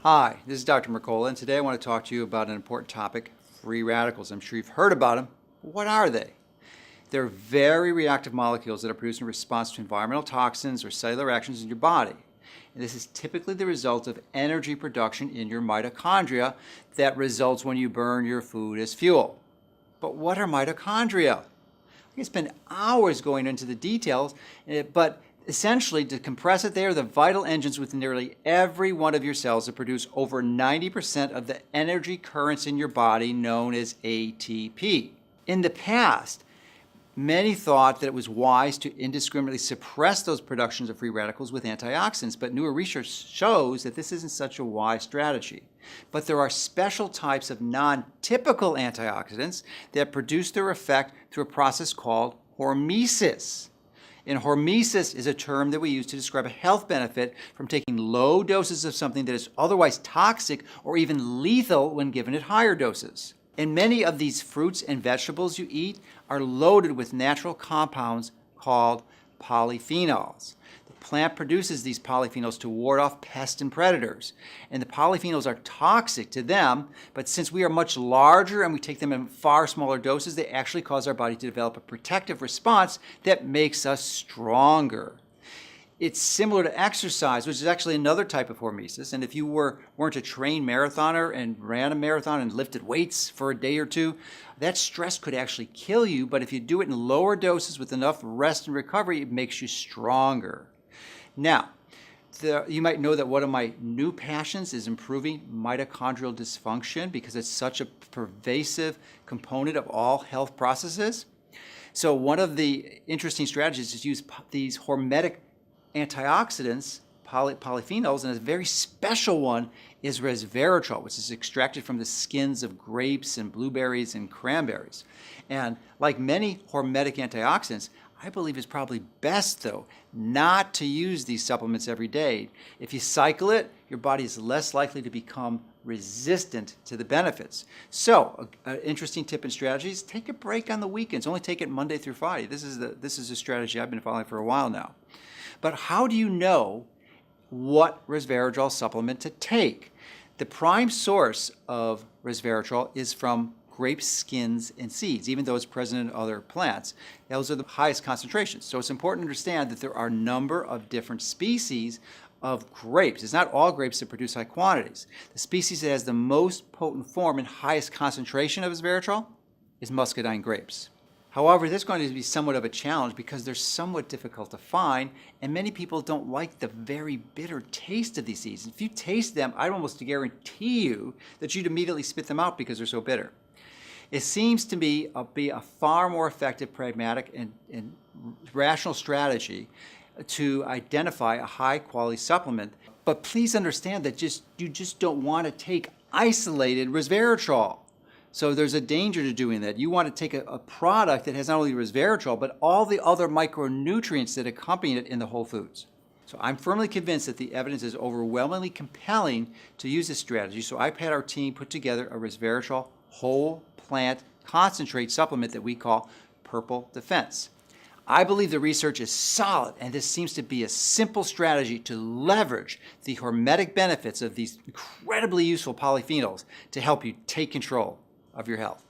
Hi, this is Dr. Mercola, and today I want to talk to you about an important topic, free radicals. I'm sure you've heard about them. What are they? They're very reactive molecules that are produced in response to environmental toxins or cellular actions in your body. And this is typically the result of energy production in your mitochondria that results when you burn your food as fuel. But what are mitochondria? I can spend hours going into the details, but essentially, to compress it, they are the vital engines within nearly every one of your cells that produce over 90% of the energy currents in your body, known as ATP. In the past, many thought that it was wise to indiscriminately suppress those productions of free radicals with antioxidants, but newer research shows that this isn't such a wise strategy. But there are special types of non-typical antioxidants that produce their effect through a process called hormesis. And hormesis is a term that we use to describe a health benefit from taking low doses of something that is otherwise toxic or even lethal when given at higher doses. And many of these fruits and vegetables you eat are loaded with natural compounds called polyphenols. The plant produces these polyphenols to ward off pests and predators. And the polyphenols are toxic to them, but since we are much larger and we take them in far smaller doses, they actually cause our body to develop a protective response that makes us stronger. It's similar to exercise, which is actually another type of hormesis. And if you weren't a trained marathoner and ran a marathon and lifted weights for a day or two, that stress could actually kill you. But if you do it in lower doses with enough rest and recovery, it makes you stronger. Now, you might know that one of my new passions is improving mitochondrial dysfunction because it's such a pervasive component of all health processes. So one of the interesting strategies is to use these hormetic antioxidants, polyphenols, and a very special one is resveratrol, which is extracted from the skins of grapes and blueberries and cranberries. And like many hormetic antioxidants, I believe it's probably best, though, not to use these supplements every day. If you cycle it, your body is less likely to become resistant to the benefits. So, an interesting tip and strategy is take a break on the weekends. Only take it Monday through Friday. This is a strategy I've been following for a while now. But how do you know what resveratrol supplement to take? The prime source of resveratrol is from grape skins and seeds, even though it's present in other plants. Those are the highest concentrations. So it's important to understand that there are a number of different species of grapes. It's not all grapes that produce high quantities. The species that has the most potent form and highest concentration of resveratrol is muscadine grapes. However, this is going to be somewhat of a challenge because they're somewhat difficult to find, and many people don't like the very bitter taste of these seeds. If you taste them, I'd almost guarantee you that you'd immediately spit them out because they're so bitter. It seems to me be a far more effective, pragmatic, and rational strategy to identify a high-quality supplement. But please understand that you just don't want to take isolated resveratrol. So there's a danger to doing that. You want to take a product that has not only resveratrol, but all the other micronutrients that accompany it in the whole foods. So I'm firmly convinced that the evidence is overwhelmingly compelling to use this strategy. So I've had our team put together a resveratrol whole plant concentrate supplement that we call Purple Defense. I believe the research is solid, and this seems to be a simple strategy to leverage the hormetic benefits of these incredibly useful polyphenols to help you take control of your health.